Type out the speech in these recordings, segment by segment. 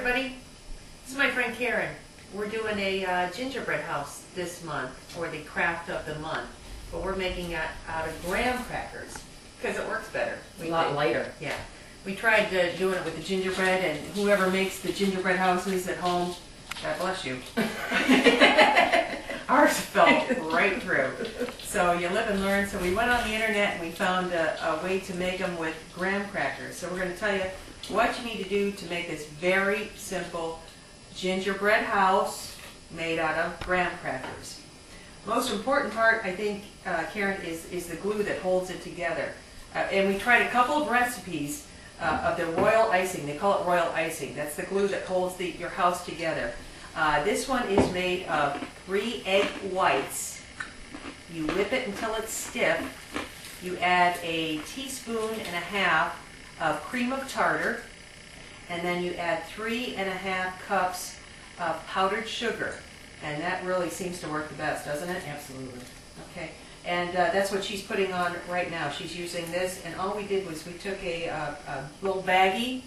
everybody. This is my friend Karen. We're doing a gingerbread house this month for the craft of the month, but we're making it out of graham crackers because it works better. A lot lighter. Yeah. We tried doing it with the gingerbread, and whoever makes the gingerbread houses at home, God bless you. Ours fell right through. So you live and learn. So we went on the internet and we found a way to make them with graham crackers. So we're going to tell you what you need to do to make this very simple gingerbread house made out of graham crackers. Most important part, I think, Karen, is the glue that holds it together. And we tried a couple of recipes of the royal icing. They call it royal icing. That's the glue that holds your house together. This one is made of 3 egg whites. You whip it until it's stiff. You add a teaspoon and a half of cream of tartar, and then you add 3½ cups of powdered sugar. And that really seems to work the best, doesn't it? Absolutely. Okay. And that's what she's putting on right now. She's using this, and all we did was we took a little baggie,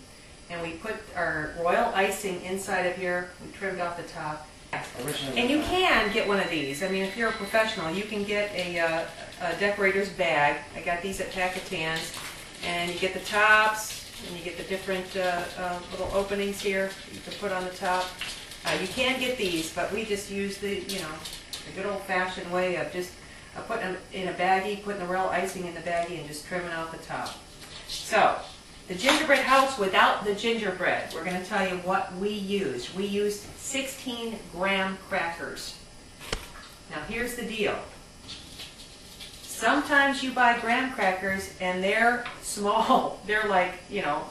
and we put our royal icing inside of here. We trimmed off the top. And you can get one of these. I mean, if you're a professional, you can get a decorator's bag. I got these at Packatans. And you get the tops, and you get the different little openings here you can put on the top. You can get these, but we just use the good old-fashioned way of just putting them in a baggie, putting the royal icing in the baggie, and just trimming off the top. So, the gingerbread house without the gingerbread. We're going to tell you what we used. We used 16 graham crackers. Now here's the deal. Sometimes you buy graham crackers and they're small. They're like,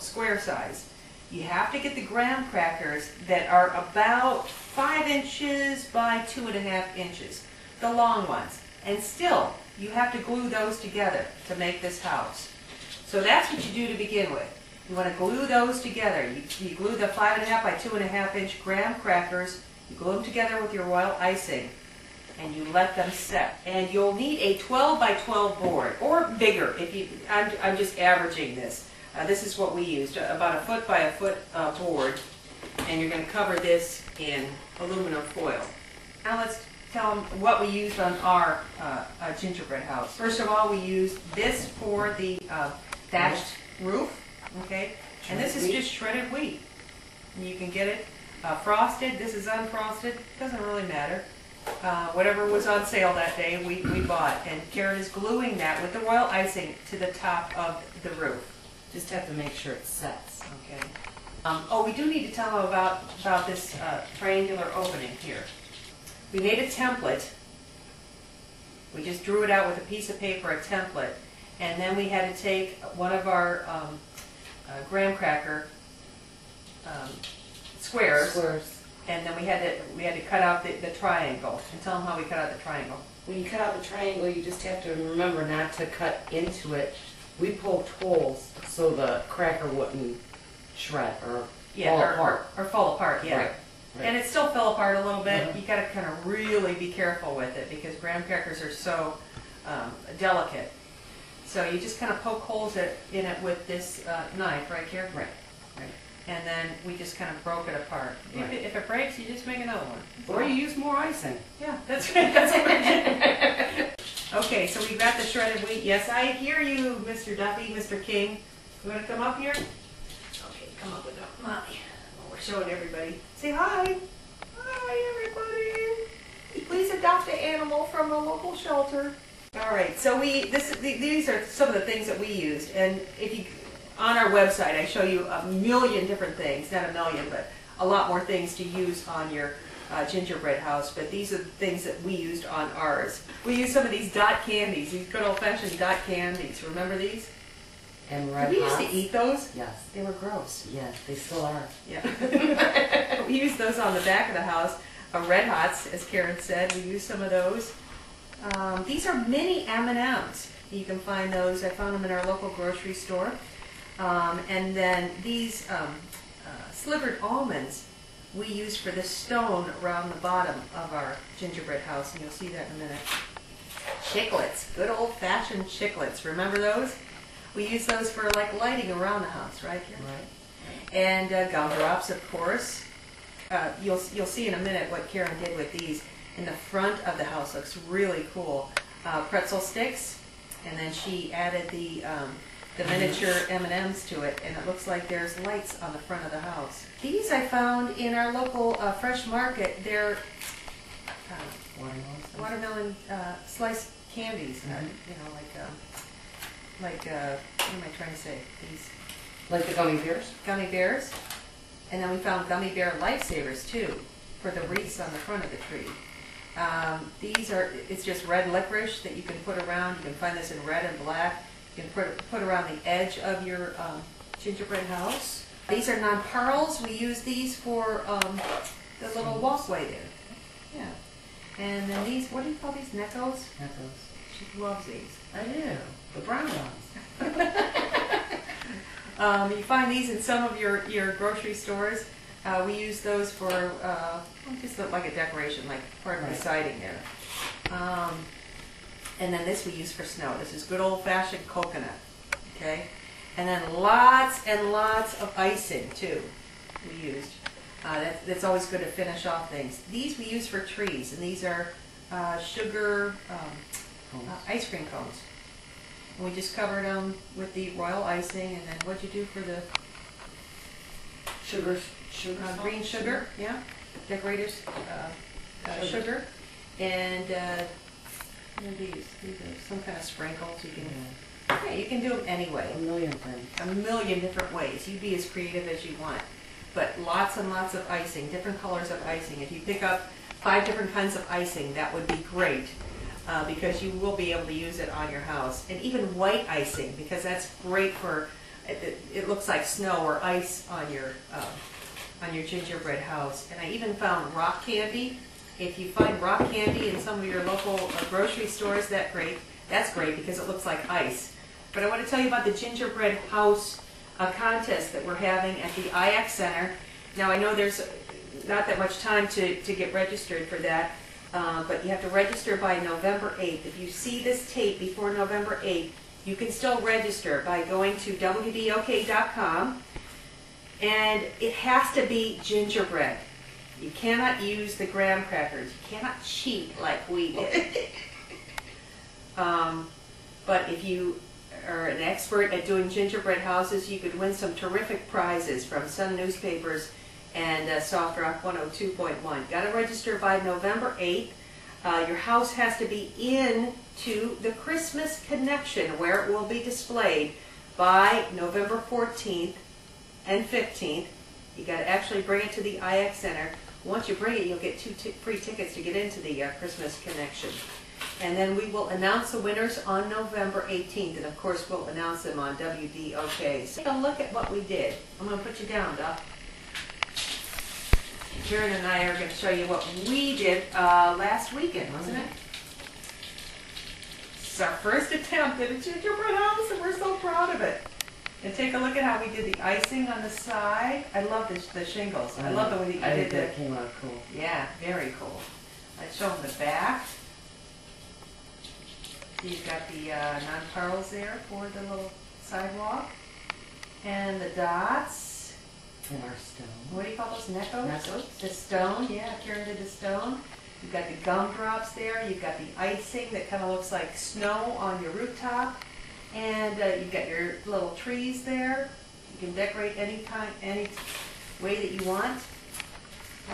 square size. You have to get the graham crackers that are about 5 inches by 2½ inches. The long ones. And still, you have to glue those together to make this house. So that's what you do to begin with. You want to glue those together. You glue the 5½ by 2½ inch graham crackers. You glue them together with your royal icing. And you let them set. And you'll need a 12 by 12 board, or bigger. I'm just averaging this. This is what we used, about 1 foot by 1 foot board. And you're going to cover this in aluminum foil. Now let's tell them what we used on our gingerbread house. First of all, we used this for the thatched roof, okay? And this is just shredded wheat. And you can get it frosted. This is unfrosted. Doesn't really matter. Whatever was on sale that day, we bought. And Karen is gluing that with the royal icing to the top of the roof. Just have to make sure it sets. Okay. Oh, we do need to tell them about this triangular opening here. We made a template. We just drew it out with a piece of paper, a template. And then we had to take one of our graham cracker squares. And then we had to cut out the triangle. And tell them how we cut out the triangle. When you cut out the triangle, you just have to remember not to cut into it. We poked holes so the cracker wouldn't shred or fall apart. Or fall apart, yeah. Right. And it still fell apart a little bit. You got to kind of really be careful with it because graham crackers are so delicate. So you just kind of poke holes in it with this knife, right here? Right. And then we just kind of broke it apart. Right. If it breaks, you just make another one. Or you use more icing. Yeah, that's what we did. Okay, so we got the shredded wheat. Yes, I hear you, Mr. Duffy, Mr. King. You want to come up here? Okay, come up with Mommy. We're showing everybody. Say hi. Hi, everybody. Please adopt an animal from a local shelter. All right, so these are some of the things that we used, and on our website I show you a million different things, not a million, but a lot more things to use on your gingerbread house. But these are the things that we used on ours. We used some of these dot candies, these good old-fashioned dot candies. Remember these? And red Did we hots. used to eat those? Yes. They were gross. Yes, they still are. Yeah. We used those on the back of the house. Red hots, as Karen said, we used some of those. These are mini M&Ms. You can find those. I found them in our local grocery store. And then these slivered almonds we use for the stone around the bottom of our gingerbread house, and you'll see that in a minute. Chiclets, good old-fashioned chiclets. Remember those? We use those for like lighting around the house, right? Here? Right. And gumdrops, of course. You'll see in a minute what Karen did with these. In the front of the house looks really cool. Pretzel sticks, and then she added the miniature M&Ms to it, and it looks like there's lights on the front of the house. These I found in our local fresh market. They're watermelon sliced candies. You know, like what am I trying to say? These Like the gummy bears? gummy bears. And then we found gummy bear lifesavers too, for the wreaths on the front of the tree. These are, it's just red licorice that you can put around. You can find this in red and black. You can put around the edge of your gingerbread house. These are nonpareils. We use these for the little walkway there. Yeah. And then these, what do you call these? Neckos? Neckos. She loves these. I do. The brown ones. You find these in some of your grocery stores. We use those for just like a decoration, like part of the siding there. And then this we use for snow. This is good old-fashioned coconut. Okay, and then lots and lots of icing too. We used. That's always good to finish off things. These we use for trees, and these are sugar ice cream cones. And we just covered them with the royal icing, and then what'd you do for the Sugar green sugar? Yeah, decorators sugar, and these are some kind of sprinkles. You can you can do them anyway. A million things. A million different ways. You be as creative as you want, but lots and lots of icing, different colors of icing. If you pick up 5 different kinds of icing, that would be great. Because you will be able to use it on your house. And even white icing, because that's great for, it looks like snow or ice on your gingerbread house. And I even found rock candy. If you find rock candy in some of your local grocery stores, that's great because it looks like ice. But I want to tell you about the Gingerbread House contest that we're having at the IX Center. Now I know there's not that much time to get registered for that. But you have to register by November 8th. If you see this tape before November 8th, you can still register by going to WDOK.com. And it has to be gingerbread. You cannot use the graham crackers. You cannot cheat like we did. But if you are an expert at doing gingerbread houses, you could win some terrific prizes from Sun Newspapers and Soft Rock 102.1. Got to register by November 8th. Your house has to be into the Christmas Connection, where it will be displayed, by November 14th and 15th. You got to actually bring it to the IX Center. Once you bring it, you'll get 2 free tickets to get into the Christmas Connection. And then we will announce the winners on November 18th, and of course we'll announce them on WDOK. So take a look at what we did. I'm going to put you down, Doc. Karen and I are going to show you what we did last weekend, wasn't it? It's our first attempt at a gingerbread house, and we're so proud of it. And take a look at how we did the icing on the side. I love the shingles. I love the way that you did that. Came out cool. Yeah, very cool. Let's show them the back. You've got the nonpareils there for the little sidewalk, and the dots. And our stone. What do you call those? Neckos? Neckos. The stone, yeah, Karen did the stone. You've got the gumdrops there. You've got the icing that kind of looks like snow on your rooftop. And you've got your little trees there. You can decorate any way that you want.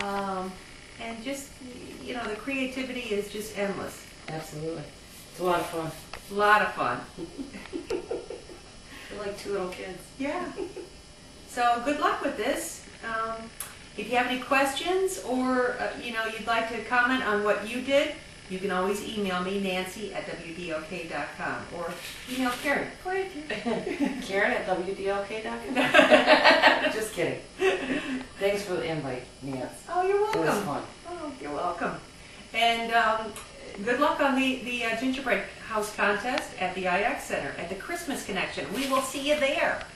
And just, you know, the creativity is just endless. Absolutely. It's a lot of fun. A lot of fun. We're like 2 little kids. Yeah. So good luck with this. If you have any questions or you know, you'd like to comment on what you did, you can always email me, Nancy at WDOK.com, or email Karen. Go ahead. Karen at WDOK.com? Just kidding. Thanks for the invite, Nancy. Oh, you're welcome. It was fun. Oh, you're welcome. And good luck on the Gingerbread House contest at the IX Center at the Christmas Connection. We will see you there.